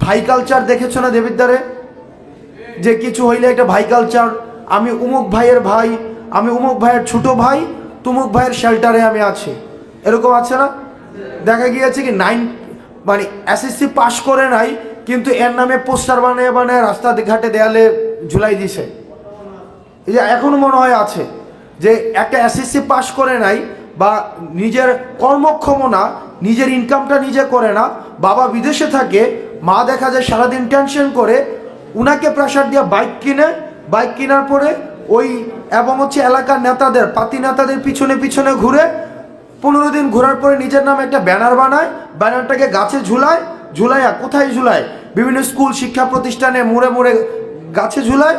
ভাই কালচার দেখেছো না দেবিদ্বারে? যে কিছু হইলে একটা ভাই কালচার, আমি উমুক ভাইয়ের ভাই, আমি উমুক ভাইয়ের ছোট ভাই, তুমুক ভাইয়ের শেল্টারে আমি আছি, এরকম আছে না? দেখা গিয়েছে কি মানে এসএসসি পাশ করে নাই, কিন্তু এর নামে পোস্টার বানিয়ে বানিয়ে রাস্তা ঘাটে দেয়ালে ঝুলাই দিছে। এই যে এখনো মনে হয় আছে যে একটা এসএসসি পাশ করে নাই বা নিজের কর্মক্ষম না, নিজের ইনকামটা নিজে করে না, বাবা বিদেশে থাকে, মা দেখা যায় সারাদিন টেনশন করে, উনাকে প্রেশার দিয়ে বাইক কেনার পরে ওই এবং হচ্ছে এলাকার নেতাদের, পাতি নেতাদের পিছনে পিছনে ঘুরে 15 দিন ঘোরার পরে নিজের নামে একটা ব্যানার বানায়, ব্যানারটাকে গাছে ঝুলাইয়া কোথায় ঝুলায়? বিভিন্ন স্কুল শিক্ষা প্রতিষ্ঠানে মোড়ে মোড়ে গাছে ঝুলায়,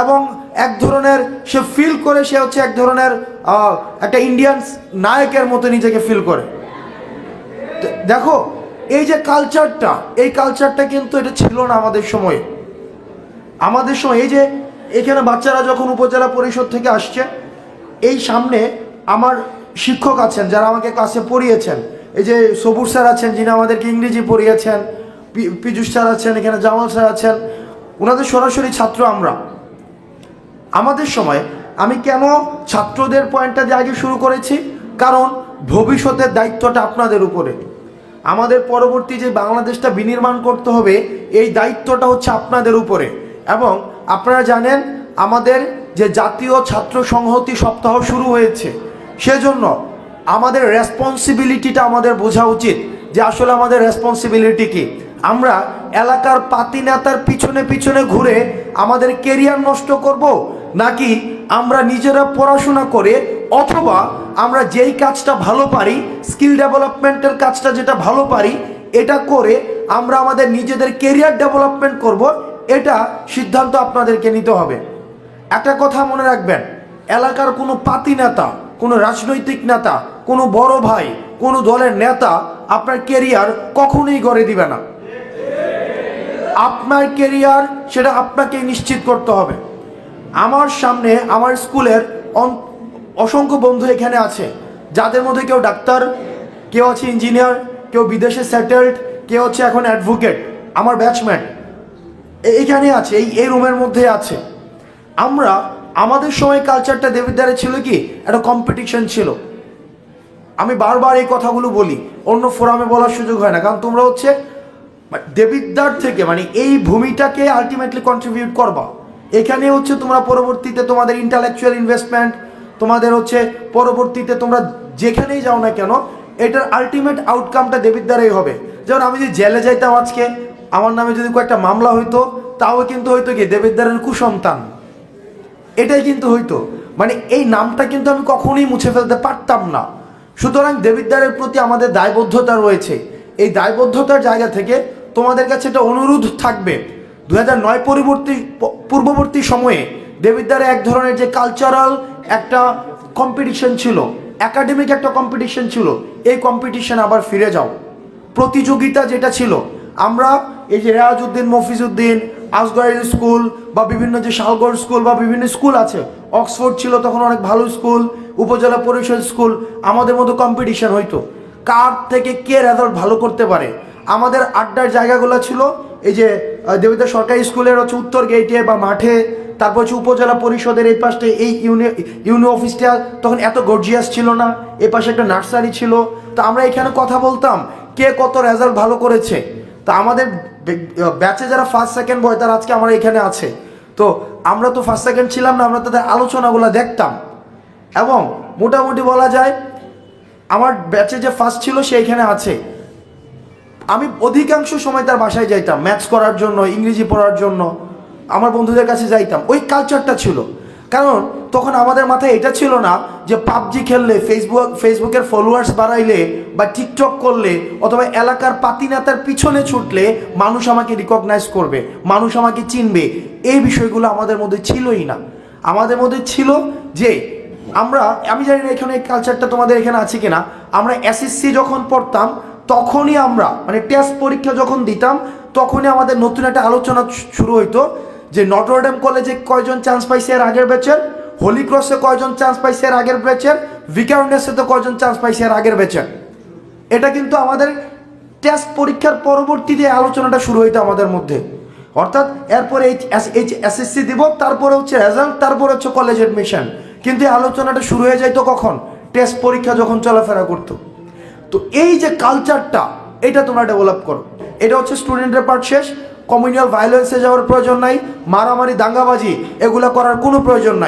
এবং এক ধরনের সে ফিল করে সে হচ্ছে এক ধরনের একটা ইন্ডিয়ান নায়কের মতো নিজেকে ফিল করে। দেখো এই যে কালচারটা, এই কালচারটা কিন্তু এটা ছিল না আমাদের সময়। এই যে এখানে বাচ্চারা যখন উপজেলা পরিষদ থেকে আসছে, এই সামনে আমার শিক্ষক আছেন যারা আমাকে ক্লাসে পড়িয়েছেন, এই যে সবুর স্যার আছেন যিনি আমাদেরকে ইংরেজি পড়িয়েছেন, পীযুষ স্যার আছেন, এখানে জামাল স্যার আছেন, ওনাদের সরাসরি ছাত্র আমরা। আমাদের সময় আমি কেন ছাত্রদের পয়েন্টটা দিয়ে আগে শুরু করেছি, কারণ ভবিষ্যতের দায়িত্বটা আপনাদের উপরে। আমাদের পরবর্তী যে বাংলাদেশটা বিনির্মাণ করতে হবে, এই দায়িত্বটা হচ্ছে আপনাদের উপরে। এবং আপনারা জানেন আমাদের যে জাতীয় ছাত্র সংহতি সপ্তাহ শুরু হয়েছে, সেজন্য আমাদের রেসপন্সিবিলিটিটা আমাদের বোঝা উচিত যে আসলে আমাদের রেসপন্সিবিলিটি কি। আমরা এলাকার পাতি নেতার পিছনে পিছনে ঘুরে আমাদের কেরিয়ার নষ্ট করব, নাকি আমরা নিজেরা পড়াশোনা করে অথবা আমরা যেই কাজটা ভালো পারি, স্কিল ডেভেলপমেন্টের কাজটা যেটা ভালো পারি, এটা করে আমরা আমাদের নিজেদের কেরিয়ার ডেভেলপমেন্ট করব, এটা সিদ্ধান্ত আপনাদেরকে নিতে হবে। একটা কথা মনে রাখবেন, এলাকার কোনো পাতি নেতা, কোনো রাজনৈতিক নেতা, কোনো বড় ভাই, কোনো দলের নেতা আপনার কেরিয়ার কখনোই গড়ে দিবে না। আপনার কেরিয়ার সেটা আপনাকে নিশ্চিত করতে হবে। আমার সামনে আমার স্কুলের অসংখ্য বন্ধু এখানে আছে, যাদের মধ্যে কেউ ডাক্তার, কেউ আছে ইঞ্জিনিয়ার, কেউ বিদেশে সেটেলড, কেউ হচ্ছে এখন অ্যাডভোকেট, আমার ব্যাচমেট এইখানে আছে, এই রুমের মধ্যে আছে। আমাদের সময় কালচারটা দেবিদ্বারে ছিল কি, একটা কম্পিটিশন ছিল। আমি বারবার এই কথাগুলো বলি, অন্য ফোরামে বলার সুযোগ হয় না, কারণ তোমরা হচ্ছে দেবিদ্বার থেকে মানে এই ভূমিটাকে আলটিমেটলি কন্ট্রিবিউট করবা। এখানে হচ্ছে তোমরা পরবর্তীতে তোমাদের ইন্টালেকচুয়াল ইনভেস্টমেন্ট, তোমাদের হচ্ছে পরবর্তীতে তোমরা যেখানেই যাও না কেন, এটার আলটিমেট আউটকামটা দেবিদ্বারেই হবে। যেমন আমি যদি জেলে যাইতাম আজকে, আমার নামে যদি কয়েকটা মামলা হইতো, তাও কিন্তু হয়তো কি দেবিদ্বারের কুসন্তান, এটাই কিন্তু হইতো। মানে এই নামটা কিন্তু আমি কখনোই মুছে ফেলতে পারতাম না। সুতরাং দেবিদ্বারের প্রতি আমাদের দায়বদ্ধতা রয়েছে। এই দায়বদ্ধতার জায়গা থেকে তোমাদের কাছে একটা অনুরোধ থাকবে, 2009 পূর্ববর্তী সময়ে দেবিদ্বারে এক ধরনের যে কালচারাল একটা কম্পিটিশন ছিল, একাডেমিক একটা কম্পিটিশন ছিল, এই কম্পিটিশন আবার ফিরে যাও। প্রতিযোগিতা যেটা ছিল, আমরা এই যে রেয়াজউদ্দিন, মফিজউদ্দিন, আসগর স্কুল বা বিভিন্ন যে শালগড় স্কুল বা বিভিন্ন স্কুল আছে, অক্সফোর্ড ছিল তখন অনেক ভালো স্কুল, উপজেলা পরিষদ স্কুল, আমাদের মতো কম্পিটিশন হইতো কার থেকে কে রেজাল্ট ভালো করতে পারে। আমাদের আড্ডার জায়গাগুলো ছিল এই যে দেবিদ্বার সরকারি স্কুলের হচ্ছে উত্তর গেটে বা মাঠে, তারপর হচ্ছে উপজেলা পরিষদের এই পাশে এই ইউনিয়ন অফিসটা তখন এত গর্জিয়াস ছিল না, এই পাশে একটা নার্সারি ছিল। তো আমরা এখানে কথা বলতাম কে কত রেজাল্ট ভালো করেছে। তা আমাদের ব্যাচে যারা ফার্স্ট সেকেন্ড বয় তারা আজকে আমরা এখানে আছে। তো আমরা তো ফার্স্ট সেকেন্ড ছিলাম না, আমরা তাদের আলোচনাগুলো দেখতাম, এবং মোটামুটি বলা যায় আমার ব্যাচে যে ফার্স্ট ছিল সে এখানে আছে। আমি অধিকাংশ সময় তার বাসায় যাইতাম ম্যাথস করার জন্য, ইংরেজি পড়ার জন্য, আমার বন্ধুদের কাছে যাইতাম। ওই কালচারটা ছিল, কারণ তখন আমাদের মাথায় এটা ছিল না যে পাবজি খেললে, ফেসবুকের ফলোয়ার্স বাড়াইলে বা টিকটক করলে অথবা এলাকার পাতি নেতার পিছনে ছুটলে মানুষ আমাকে রিকগনাইজ করবে, মানুষ আমাকে চিনবে। এই বিষয়গুলো আমাদের মধ্যে ছিলই না। আমাদের মধ্যে ছিল যে আমি জানি না এখানে এই কালচারটা তোমাদের এখানে আছে কিনা, আমরা এসএসসি যখন পড়তাম তখনই আমরা মানে টেস্ট পরীক্ষা যখন দিতাম তখনই আমাদের নতুন একটা আলোচনা শুরু হইতো যে নটরডেম কলেজে কয়জন চান্স পাইছে এর আগের ব্যাচের, হোলি ক্রসে কয়জন চান্স পাইছে এর আগের ব্যাচের, ভিকারুন্ডেসে তো কয়জন চান্স পাইছে এর আগের ব্যাচের। এটা কিন্তু আমাদের টেস্ট পরীক্ষার পরবর্তীতে আলোচনাটা শুরু হইতো আমাদের মধ্যে, অর্থাৎ এরপরে এসএসসি দিব, তারপরে হচ্ছে রেজাল্ট, তারপরে হচ্ছে কলেজ অ্যাডমিশন। কিন্তু এই আলোচনাটা শুরু হয়ে যাইতো কখন? টেস্ট পরীক্ষা যখন চলাফেরা করতো। তো এই যে কালচারটা, এটা তোমরা ডেভেলপ করো। এটা হচ্ছে স্টুডেন্টের পার্ট শেষ। কমিউনাল ভায়োলেন্সে যাওয়ার প্রয়োজন নাই, মারামারি দাঙ্গাবাজি এগুলো করার কোনো প্রয়োজন নাই।